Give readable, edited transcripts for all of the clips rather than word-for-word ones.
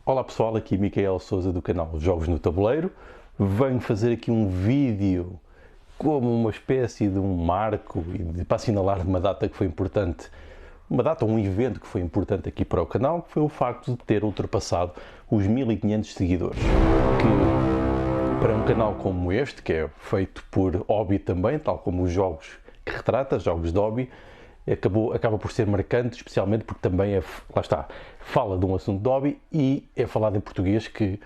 Olá pessoal, aqui Micael Souza do canal Jogos no Tabuleiro. Venho fazer aqui um vídeo como uma espécie de um marco e para assinalar uma data que foi importante, uma data ou um evento que foi importante aqui para o canal, que foi o facto de ter ultrapassado os 1500 seguidores. Que para um canal como este, que é feito por hobby também, tal como os jogos que retrata, jogos de hobby, acaba por ser marcante, especialmente porque também lá está, fala de um assunto de hobby e é falado em português, que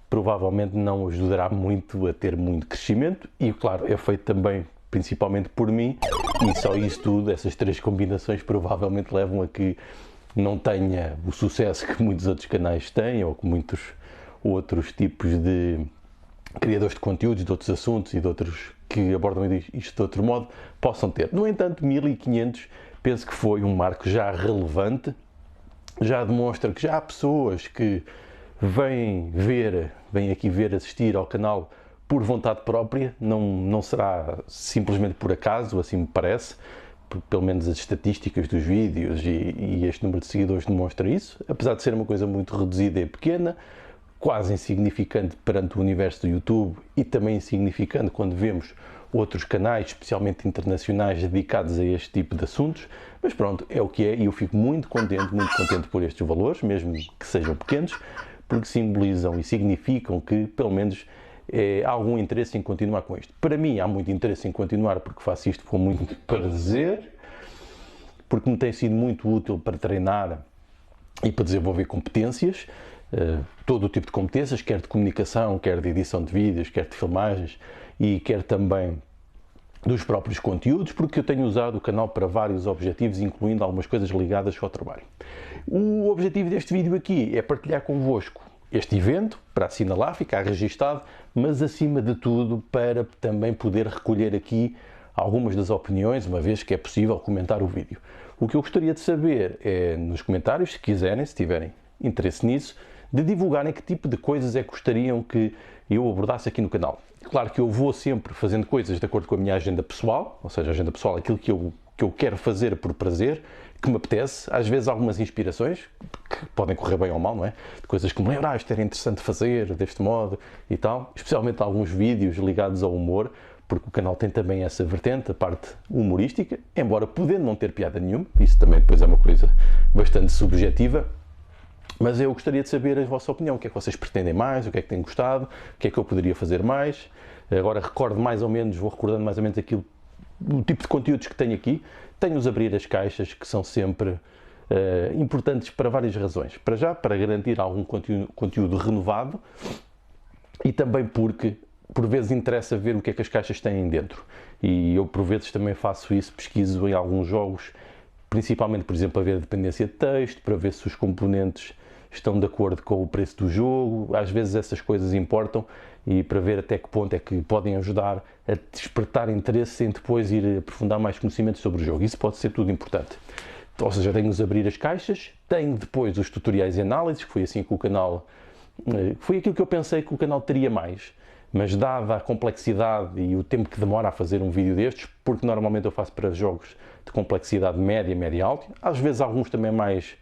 provavelmente não ajudará muito a ter muito crescimento e, claro, é feito também principalmente por mim, e só isso tudo, essas três combinações provavelmente levam a que não tenha o sucesso que muitos outros canais têm, ou que muitos outros tipos de criadores de conteúdos, de outros assuntos e de outros que abordam isto de outro modo, possam ter. No entanto, 1500 penso que foi um marco já relevante, já demonstra que já há pessoas que vêm aqui ver, assistir ao canal por vontade própria, não será simplesmente por acaso, assim me parece, pelo menos as estatísticas dos vídeos e este número de seguidores demonstra isso, apesar de ser uma coisa muito reduzida e pequena, quase insignificante perante o universo do YouTube e também insignificante quando vemos outros canais, especialmente internacionais, dedicados a este tipo de assuntos, mas pronto, é o que é e eu fico muito contente por estes valores, mesmo que sejam pequenos, porque simbolizam e significam que, pelo menos, há algum interesse em continuar com isto. Para mim, há muito interesse em continuar porque faço isto com muito prazer, porque me tem sido muito útil para treinar e para desenvolver competências, todo o tipo de competências, quer de comunicação, quer de edição de vídeos, quer de filmagens e quer também dos próprios conteúdos, porque eu tenho usado o canal para vários objetivos, incluindo algumas coisas ligadas ao trabalho. O objetivo deste vídeo aqui é partilhar convosco este evento, para assinalar, ficar registado, mas acima de tudo para também poder recolher aqui algumas das opiniões, uma vez que é possível comentar o vídeo. O que eu gostaria de saber é, nos comentários, se quiserem, se tiverem interesse nisso, de divulgarem que tipo de coisas é que gostariam que eu abordasse aqui no canal. Claro que eu vou sempre fazendo coisas de acordo com a minha agenda pessoal, ou seja, a agenda pessoal é aquilo que eu quero fazer por prazer, que me apetece, às vezes algumas inspirações, que podem correr bem ou mal, não é? De coisas que me lembram, isto era interessante fazer, deste modo e tal, especialmente alguns vídeos ligados ao humor, porque o canal tem também essa vertente, a parte humorística, embora podendo não ter piada nenhuma, isso também depois é uma coisa bastante subjetiva, mas eu gostaria de saber a vossa opinião, o que é que vocês pretendem mais, o que é que têm gostado, o que é que eu poderia fazer mais. Agora recordo mais ou menos, vou recordando mais ou menos aquilo, o tipo de conteúdos que tenho aqui. Tenho-os abrir as caixas, que são sempre importantes para várias razões. Para já, para garantir algum conteúdo renovado e também porque por vezes interessa ver o que é que as caixas têm dentro. E eu por vezes também faço isso, pesquiso em alguns jogos, principalmente, por exemplo, para ver a dependência de texto, para ver se os componentes estão de acordo com o preço do jogo, às vezes essas coisas importam, e para ver até que ponto é que podem ajudar a despertar interesse em depois ir aprofundar mais conhecimentos sobre o jogo. Isso pode ser tudo importante. Ou seja, tenho-nos abrir as caixas, tenho depois os tutoriais e análises, que foi assim que o canal, foi aquilo que eu pensei que o canal teria mais, mas dada a complexidade e o tempo que demora a fazer um vídeo destes, porque normalmente eu faço para jogos de complexidade média, média alta, às vezes alguns também mais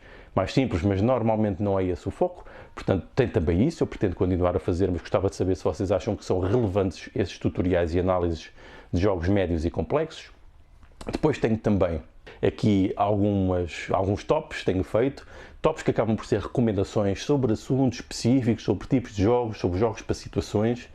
simples, mas normalmente não é esse o foco, portanto tem também isso, eu pretendo continuar a fazer, mas gostava de saber se vocês acham que são relevantes esses tutoriais e análises de jogos médios e complexos. Depois tenho também aqui alguns tops, tenho feito, tops que acabam por ser recomendações sobre assuntos específicos, sobre tipos de jogos, sobre jogos para situações.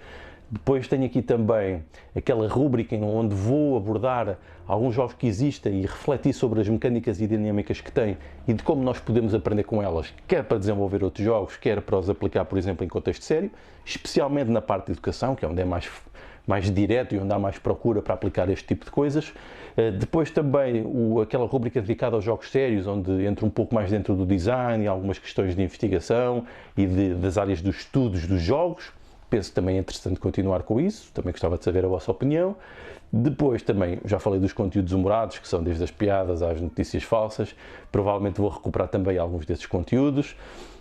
Depois tenho aqui também aquela rúbrica onde vou abordar alguns jogos que existem e refletir sobre as mecânicas e dinâmicas que têm e de como nós podemos aprender com elas, quer para desenvolver outros jogos, quer para os aplicar, por exemplo, em contexto sério, especialmente na parte de educação, que é onde é mais direto e onde há mais procura para aplicar este tipo de coisas. Depois também aquela rúbrica dedicada aos jogos sérios, onde entra um pouco mais dentro do design e algumas questões de investigação e das áreas dos estudos dos jogos. Penso que também é interessante continuar com isso, também gostava de saber a vossa opinião. Depois também, já falei dos conteúdos humorados, que são desde as piadas às notícias falsas, provavelmente vou recuperar também alguns desses conteúdos.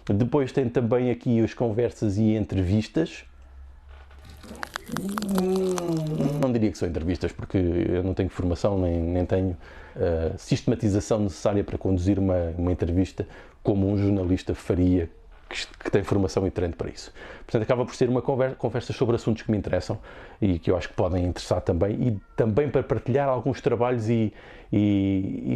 Depois tem também aqui as conversas e entrevistas. Não diria que são entrevistas, porque eu não tenho formação, nem tenho sistematização necessária para conduzir uma entrevista como um jornalista faria, que tem formação e treino para isso. Portanto, acaba por ser uma conversa sobre assuntos que me interessam e que eu acho que podem interessar também, e também para partilhar alguns trabalhos e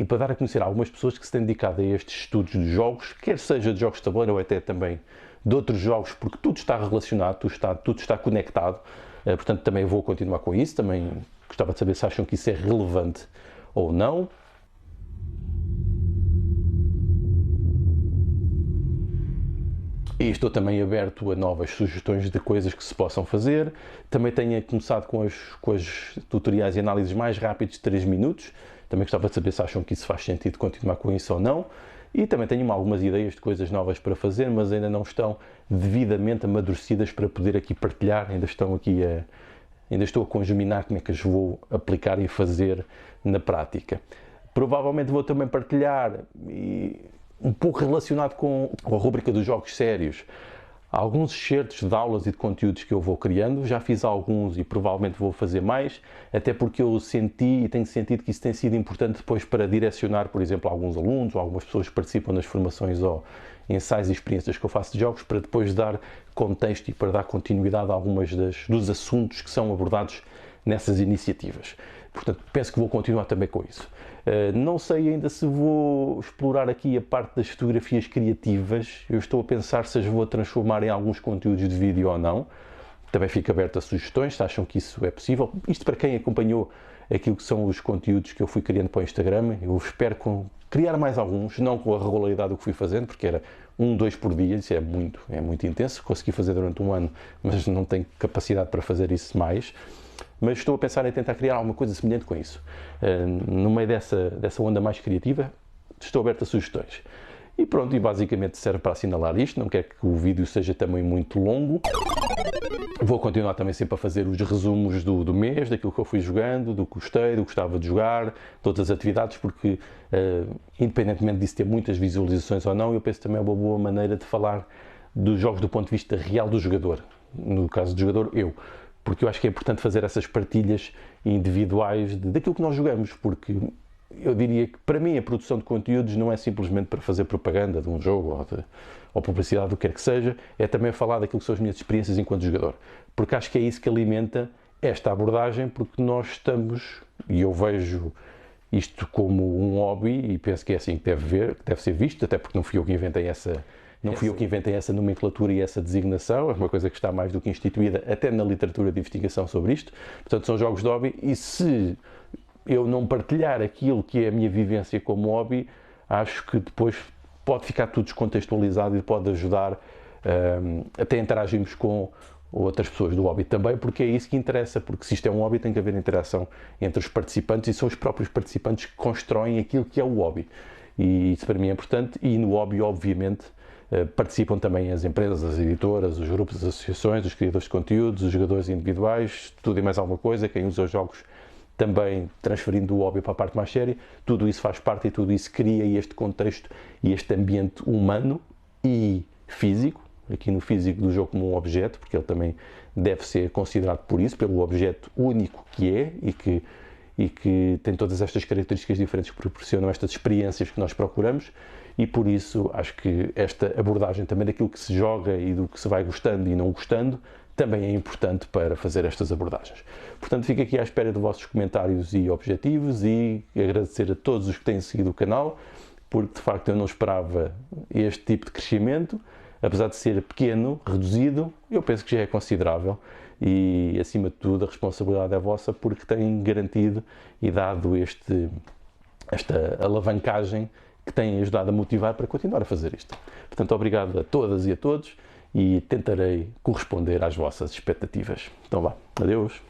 para dar a conhecer algumas pessoas que se têm dedicado a estes estudos de jogos, quer seja de jogos de tabuleiro ou até também de outros jogos, porque tudo está relacionado, tudo está conectado. Portanto, também vou continuar com isso. Também gostava de saber se acham que isso é relevante ou não. E estou também aberto a novas sugestões de coisas que se possam fazer. Também tenho começado com as tutoriais e análises mais rápidas de 3 minutos. Também gostava de saber se acham que isso faz sentido continuar com isso ou não. E também tenho algumas ideias de coisas novas para fazer, mas ainda não estão devidamente amadurecidas para poder aqui partilhar. Ainda estou a conjuminar como é que as vou aplicar e fazer na prática. Provavelmente vou também partilhar, um pouco relacionado com a rubrica dos jogos sérios, alguns excertos de aulas e de conteúdos que eu vou criando. Já fiz alguns e provavelmente vou fazer mais, até porque eu senti e tenho sentido que isso tem sido importante depois para direcionar, por exemplo, alguns alunos ou algumas pessoas que participam nas formações ou ensaios e experiências que eu faço de jogos, para depois dar contexto e para dar continuidade a algumas dos assuntos que são abordados nessas iniciativas. Portanto, penso que vou continuar também com isso. Não sei ainda se vou explorar aqui a parte das fotografias criativas. Eu estou a pensar se as vou transformar em alguns conteúdos de vídeo ou não. Também fico aberto a sugestões, se acham que isso é possível. Isto para quem acompanhou aquilo que são os conteúdos que eu fui criando para o Instagram. Eu espero criar mais alguns, não com a regularidade do que fui fazendo, porque era 2 por dia, isso é muito intenso. Consegui fazer durante um ano, mas não tenho capacidade para fazer isso mais. Mas estou a pensar em tentar criar alguma coisa semelhante com isso. No meio dessa onda mais criativa, estou aberto a sugestões. E pronto, e basicamente serve para assinalar isto. Não quero que o vídeo seja também muito longo. Vou continuar também sempre a fazer os resumos do mês, daquilo que eu fui jogando, do que gostei, do que gostava de jogar, todas as atividades, porque independentemente disso ter muitas visualizações ou não, eu penso também é uma boa maneira de falar dos jogos do ponto de vista real do jogador. No caso do jogador, eu. Porque eu acho que é importante fazer essas partilhas individuais daquilo que nós jogamos, porque eu diria que para mim a produção de conteúdos não é simplesmente para fazer propaganda de um jogo ou publicidade, do que quer que seja, é também falar daquilo que são as minhas experiências enquanto jogador. Porque acho que é isso que alimenta esta abordagem, porque nós estamos, e eu vejo isto como um hobby, e penso que é assim que deve ser visto, até porque não fui eu que inventei essa nomenclatura e essa designação, é uma coisa que está mais do que instituída até na literatura de investigação sobre isto. Portanto, são jogos de hobby, e se eu não partilhar aquilo que é a minha vivência como hobby, acho que depois pode ficar tudo descontextualizado e pode ajudar até interagirmos com outras pessoas do hobby também, porque é isso que interessa, porque se isto é um hobby tem que haver interação entre os participantes, e são os próprios participantes que constroem aquilo que é o hobby. E isso para mim é importante, e no hobby, obviamente, participam também as empresas, as editoras, os grupos, as associações, os criadores de conteúdos, os jogadores individuais, tudo e mais alguma coisa, quem usa os jogos também transferindo o hobby para a parte mais séria. Tudo isso faz parte e tudo isso cria este contexto e este ambiente humano e físico, aqui no físico do jogo como um objeto, porque ele também deve ser considerado por isso, pelo objeto único que é e que tem todas estas características diferentes que proporcionam estas experiências que nós procuramos. E por isso acho que esta abordagem também daquilo que se joga e do que se vai gostando e não gostando também é importante para fazer estas abordagens. Portanto, fico aqui à espera de vossos comentários e objetivos, e agradecer a todos os que têm seguido o canal, porque de facto eu não esperava este tipo de crescimento. Apesar de ser pequeno, reduzido, eu penso que já é considerável, e acima de tudo a responsabilidade é vossa, porque têm garantido e dado esta alavancagem que tem ajudado a motivar para continuar a fazer isto. Portanto, obrigado a todas e a todos, e tentarei corresponder às vossas expectativas. Então vá, adeus!